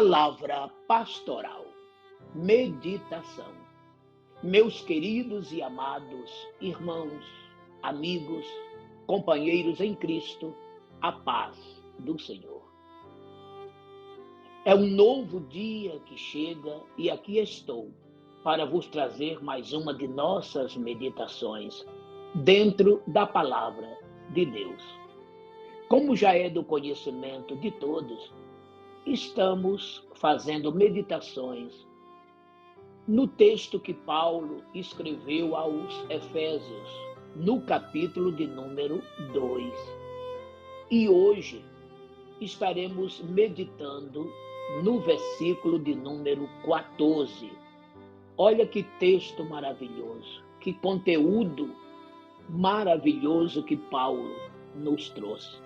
Palavra pastoral, meditação. Meus queridos e amados irmãos, amigos, companheiros em Cristo, a paz do Senhor. É um novo dia que chega e aqui estou para vos trazer mais uma de nossas meditações dentro da palavra de Deus. Como já é do conhecimento de todos, estamos fazendo meditações no texto que Paulo escreveu aos Efésios, no capítulo de número 2. E hoje estaremos meditando no versículo de número 14. Olha que texto maravilhoso, que conteúdo maravilhoso que Paulo nos trouxe.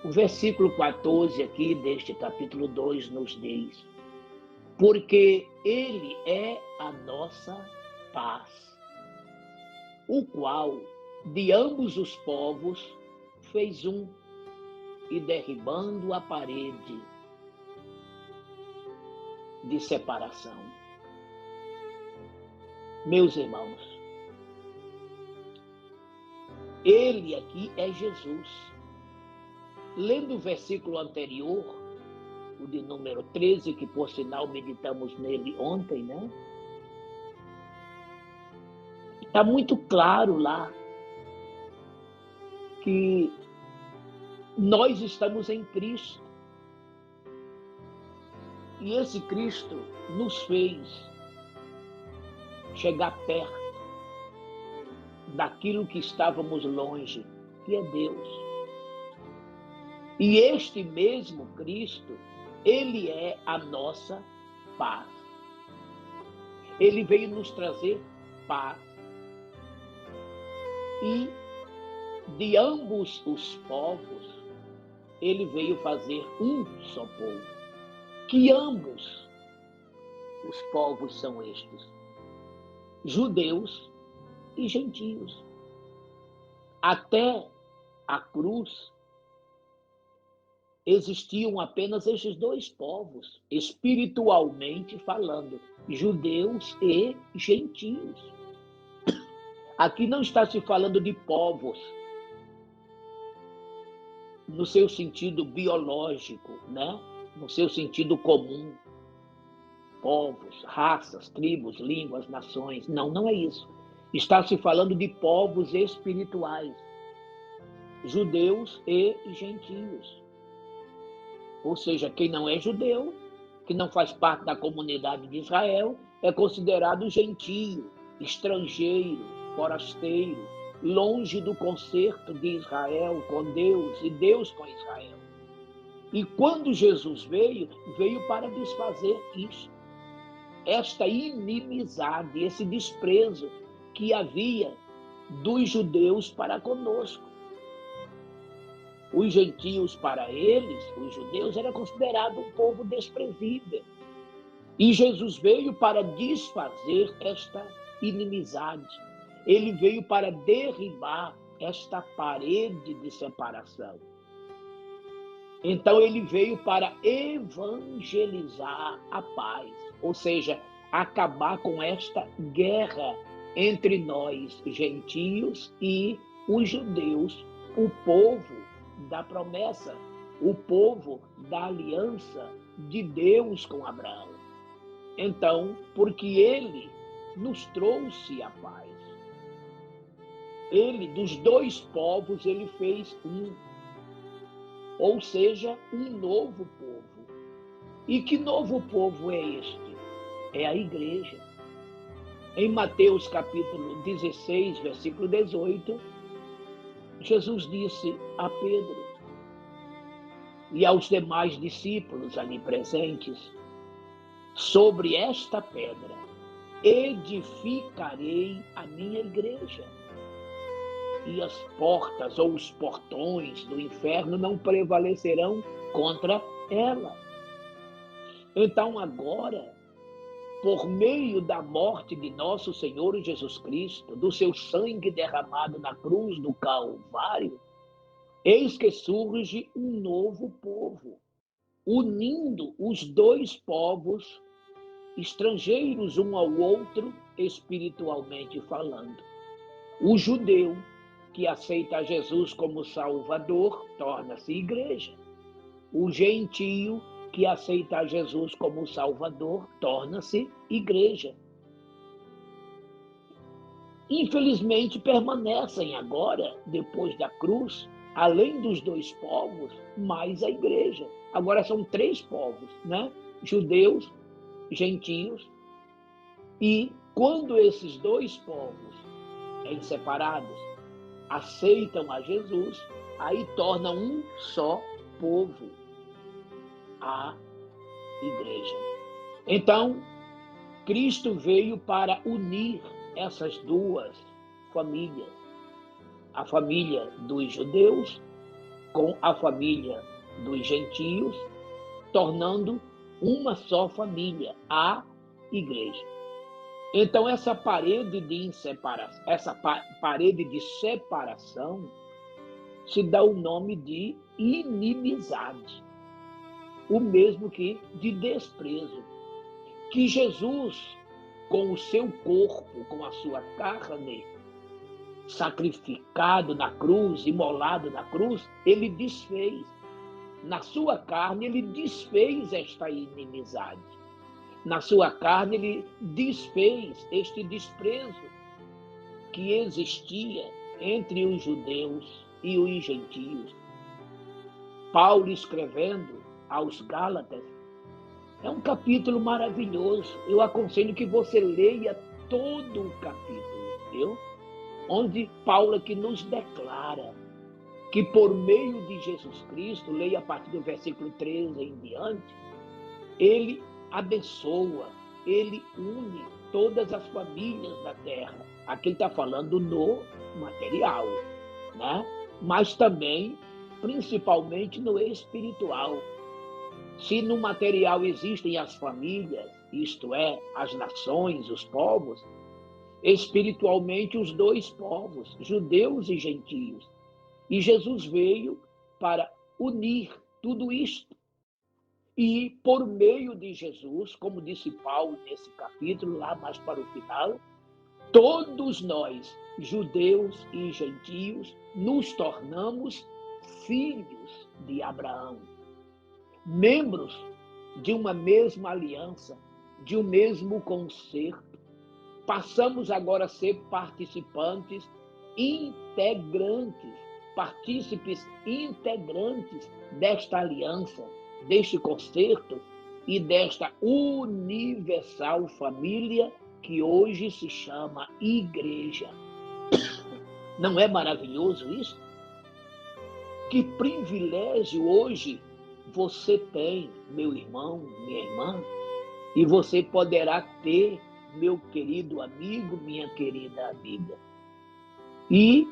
O versículo 14 aqui deste capítulo 2 nos diz: porque ele é a nossa paz, o qual de ambos os povos fez um, e derribando a parede de separação. Meus irmãos, ele aqui é Jesus. Lendo o versículo anterior, o de número 13, que por sinal meditamos nele ontem, né? Está muito claro lá que nós estamos em Cristo. E esse Cristo nos fez chegar perto daquilo que estávamos longe, que é Deus. E este mesmo Cristo, ele é a nossa paz. Ele veio nos trazer paz. E de ambos os povos, ele veio fazer um só povo. Que ambos os povos são estes: judeus e gentios. Até a cruz, existiam apenas esses dois povos, espiritualmente falando, judeus e gentios. Aqui não está se falando de povos no seu sentido biológico, né? No seu sentido comum. Povos, raças, tribos, línguas, nações. Não, não é isso. Está se falando de povos espirituais, judeus e gentios. Ou seja, quem não é judeu, que não faz parte da comunidade de Israel, é considerado gentio, estrangeiro, forasteiro, longe do concerto de Israel com Deus e Deus com Israel. E quando Jesus veio para desfazer isso, esta inimizade, esse desprezo que havia dos judeus para conosco. Os gentios, para eles, os judeus, era considerado um povo desprezível. E Jesus veio para desfazer esta inimizade. Ele veio para derribar esta parede de separação. Então ele veio para evangelizar a paz, ou seja, acabar com esta guerra entre nós, gentios, e os judeus, o povo da promessa, o povo da aliança de Deus com Abraão. Então, porque ele nos trouxe a paz. Ele, dos dois povos, ele fez um. Ou seja, um novo povo. E que novo povo é este? É a igreja. Em Mateus capítulo 16, versículo 18, Jesus disse a Pedro e aos demais discípulos ali presentes: sobre esta pedra edificarei a minha igreja, e as portas ou os portões do inferno não prevalecerão contra ela. Então agora, por meio da morte de nosso Senhor Jesus Cristo, do seu sangue derramado na cruz do Calvário, eis que surge um novo povo, unindo os dois povos estrangeiros um ao outro, espiritualmente falando. O judeu que aceita Jesus como Salvador torna-se igreja. O gentio que aceita Jesus como Salvador torna-se igreja. Infelizmente, permanecem agora, depois da cruz, além dos dois povos, mais a igreja. Agora são três povos, né? Judeus, gentios, e quando esses dois povos, separados, aceitam a Jesus, aí torna um só povo, a igreja. Então, Cristo veio para unir essas duas famílias, a família dos judeus com a família dos gentios, tornando uma só família, a igreja. Então, essa parede de separação se dá o nome de inimizade, o mesmo que de desprezo, que Jesus, com o seu corpo, com a sua carne, sacrificado na cruz, imolado na cruz, ele desfez. Na sua carne, ele desfez esta inimizade. Na sua carne, ele desfez este desprezo que existia entre os judeus e os gentios. Paulo, escrevendo aos Gálatas, é um capítulo maravilhoso. Eu aconselho que você leia todo o capítulo, viu? Onde Paulo aqui nos declara que por meio de Jesus Cristo, leia a partir do versículo 13 em diante, ele abençoa, ele une todas as famílias da terra. Aqui ele está falando no material, né? Mas também, principalmente no espiritual. Se no material existem as famílias, isto é, as nações, os povos, espiritualmente os dois povos, judeus e gentios. E Jesus veio para unir tudo isto. E por meio de Jesus, como disse Paulo nesse capítulo, lá mais para o final, todos nós, judeus e gentios, nos tornamos filhos de Abraão, membros de uma mesma aliança, de um mesmo concerto. Passamos agora a ser participantes integrantes, partícipes integrantes desta aliança, deste concerto e desta universal família que hoje se chama igreja. Não é maravilhoso isso? Que privilégio hoje você tem, meu irmão, minha irmã, e você poderá ter, meu querido amigo, minha querida amiga. E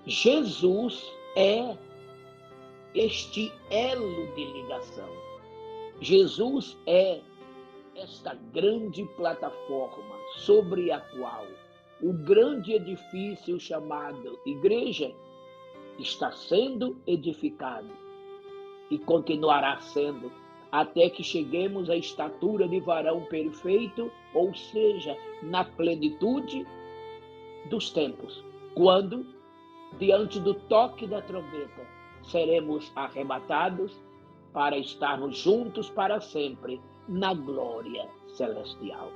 Jesus é este elo de ligação. Jesus é esta grande plataforma sobre a qual o grande edifício chamado igreja está sendo edificado e continuará sendo até que cheguemos à estatura de varão perfeito, ou seja, na plenitude dos tempos, quando, diante do toque da trombeta, seremos arrebatados para estarmos juntos para sempre na glória celestial.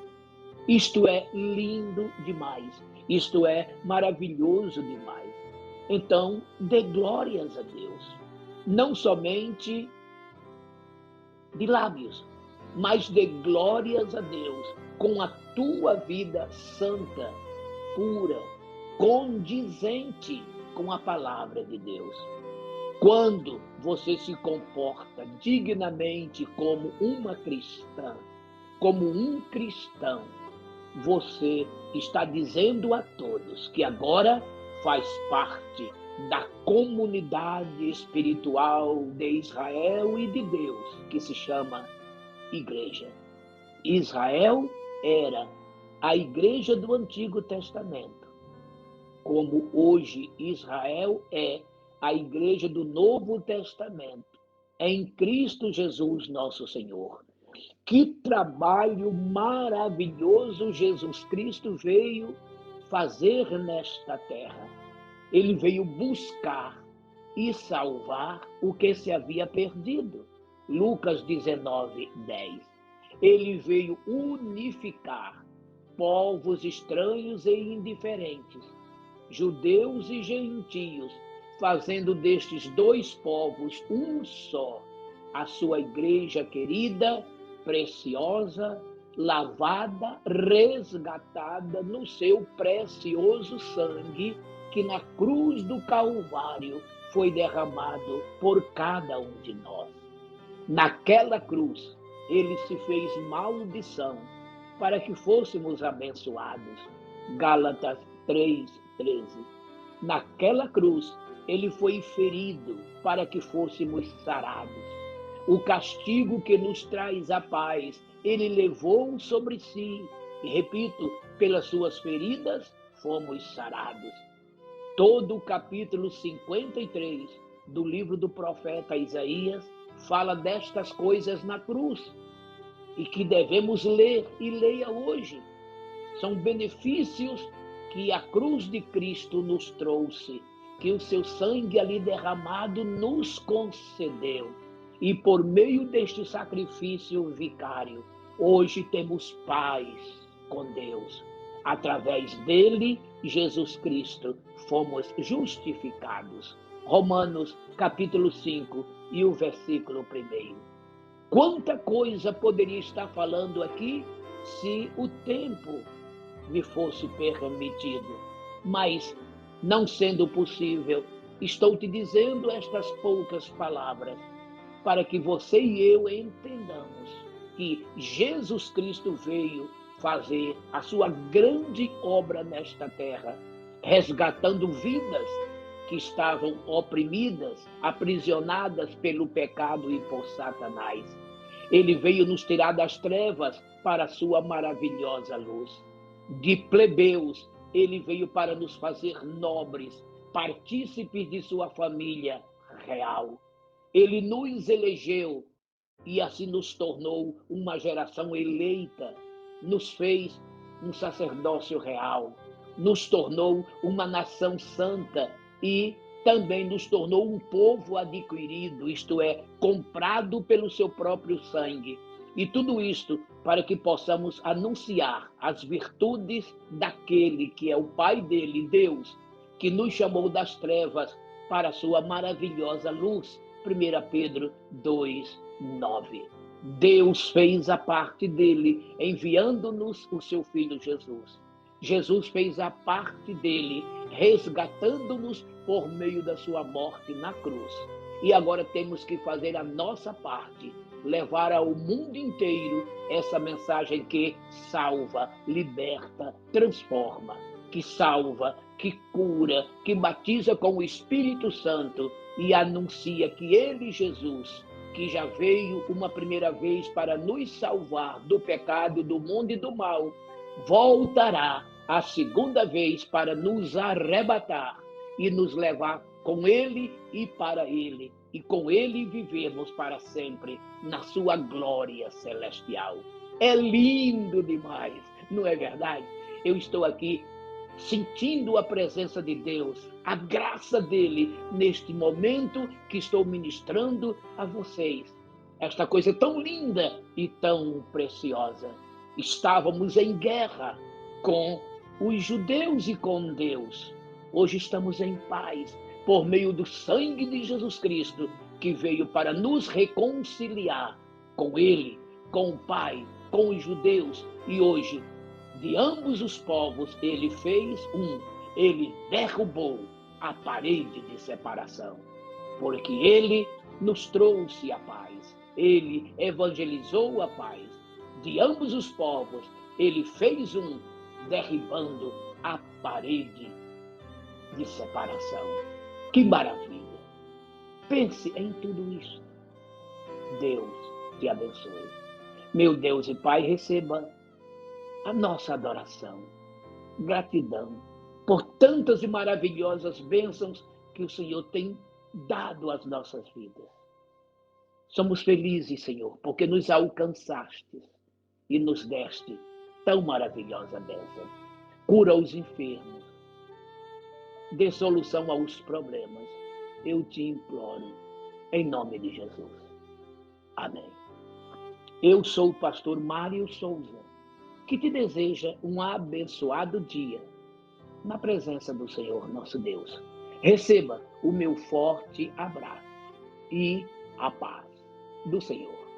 Isto é lindo demais, isto é maravilhoso demais. Então, dê glórias a Deus, não somente de lábios, mas dê glórias a Deus com a tua vida santa, pura, condizente com a palavra de Deus. Quando você se comporta dignamente como uma cristã, como um cristão, você está dizendo a todos que agora faz parte da comunidade espiritual de Israel e de Deus, que se chama igreja. Israel era a igreja do Antigo Testamento, como hoje Israel é a igreja do Novo Testamento. em Cristo Jesus, nosso Senhor. Que trabalho maravilhoso Jesus Cristo veio fazer nesta terra. Ele veio buscar e salvar o que se havia perdido. Lucas 19:10. Ele veio unificar povos estranhos e indiferentes, judeus e gentios, fazendo destes dois povos um só, a sua igreja querida, preciosa, lavada, resgatada no seu precioso sangue, que na cruz do Calvário foi derramado por cada um de nós. Naquela cruz, ele se fez maldição para que fôssemos abençoados. Gálatas 3:13. Naquela cruz, ele foi ferido para que fôssemos sarados. O castigo que nos traz a paz, ele levou sobre si. E repito, pelas suas feridas, fomos sarados. Todo o capítulo 53 do livro do profeta Isaías fala destas coisas na cruz e que devemos ler e leia hoje. São benefícios que a cruz de Cristo nos trouxe, que o seu sangue ali derramado nos concedeu. E por meio deste sacrifício vicário, hoje temos paz com Deus. Através dele, Jesus Cristo, fomos justificados. Romanos capítulo 5 e o versículo 1. Quanta coisa poderia estar falando aqui se o tempo me fosse permitido. Mas, não sendo possível, estou te dizendo estas poucas palavras para que você e eu entendamos que Jesus Cristo veio fazer a sua grande obra nesta terra, resgatando vidas que estavam oprimidas, aprisionadas pelo pecado e por Satanás. Ele veio nos tirar das trevas para a sua maravilhosa luz. De plebeus, ele veio para nos fazer nobres, partícipes de sua família real. Ele nos elegeu e assim nos tornou uma geração eleita, nos fez um sacerdócio real, nos tornou uma nação santa e também nos tornou um povo adquirido, isto é, comprado pelo seu próprio sangue. E tudo isto para que possamos anunciar as virtudes daquele que é o Pai dele, Deus, que nos chamou das trevas para a sua maravilhosa luz. 1 Pedro 2:9. Deus fez a parte dele, enviando-nos o seu Filho Jesus. Jesus fez a parte dele, resgatando-nos por meio da sua morte na cruz. E agora temos que fazer a nossa parte, levar ao mundo inteiro essa mensagem que salva, liberta, transforma, que salva, que cura, que batiza com o Espírito Santo e anuncia que ele, Jesus, que já veio uma primeira vez para nos salvar do pecado, do mundo e do mal, voltará a segunda vez para nos arrebatar e nos levar com ele e para ele, e com ele vivemos para sempre na sua glória celestial. É lindo demais, não é verdade? Eu estou aqui sentindo a presença de Deus, a graça dele neste momento que estou ministrando a vocês. Esta coisa tão linda e tão preciosa. Estávamos em guerra com os judeus e com Deus. Hoje estamos em paz por meio do sangue de Jesus Cristo, que veio para nos reconciliar com ele, com o Pai, com os judeus. E hoje, de ambos os povos, ele fez ele derrubou a parede de separação, porque ele nos trouxe a paz, ele evangelizou a paz. De ambos os povos, ele fez derribando a parede de separação. Que maravilha! Pense em tudo isso. Deus te abençoe. Meu Deus e Pai, receba a nossa adoração, gratidão por tantas e maravilhosas bênçãos que o Senhor tem dado às nossas vidas. Somos felizes, Senhor, porque nos alcançaste e nos deste tão maravilhosa bênção. Cura os enfermos, dê solução aos problemas. Eu te imploro, em nome de Jesus. Amém. Eu sou o pastor Mário Souza, que te deseja um abençoado dia na presença do Senhor nosso Deus. Receba o meu forte abraço e a paz do Senhor.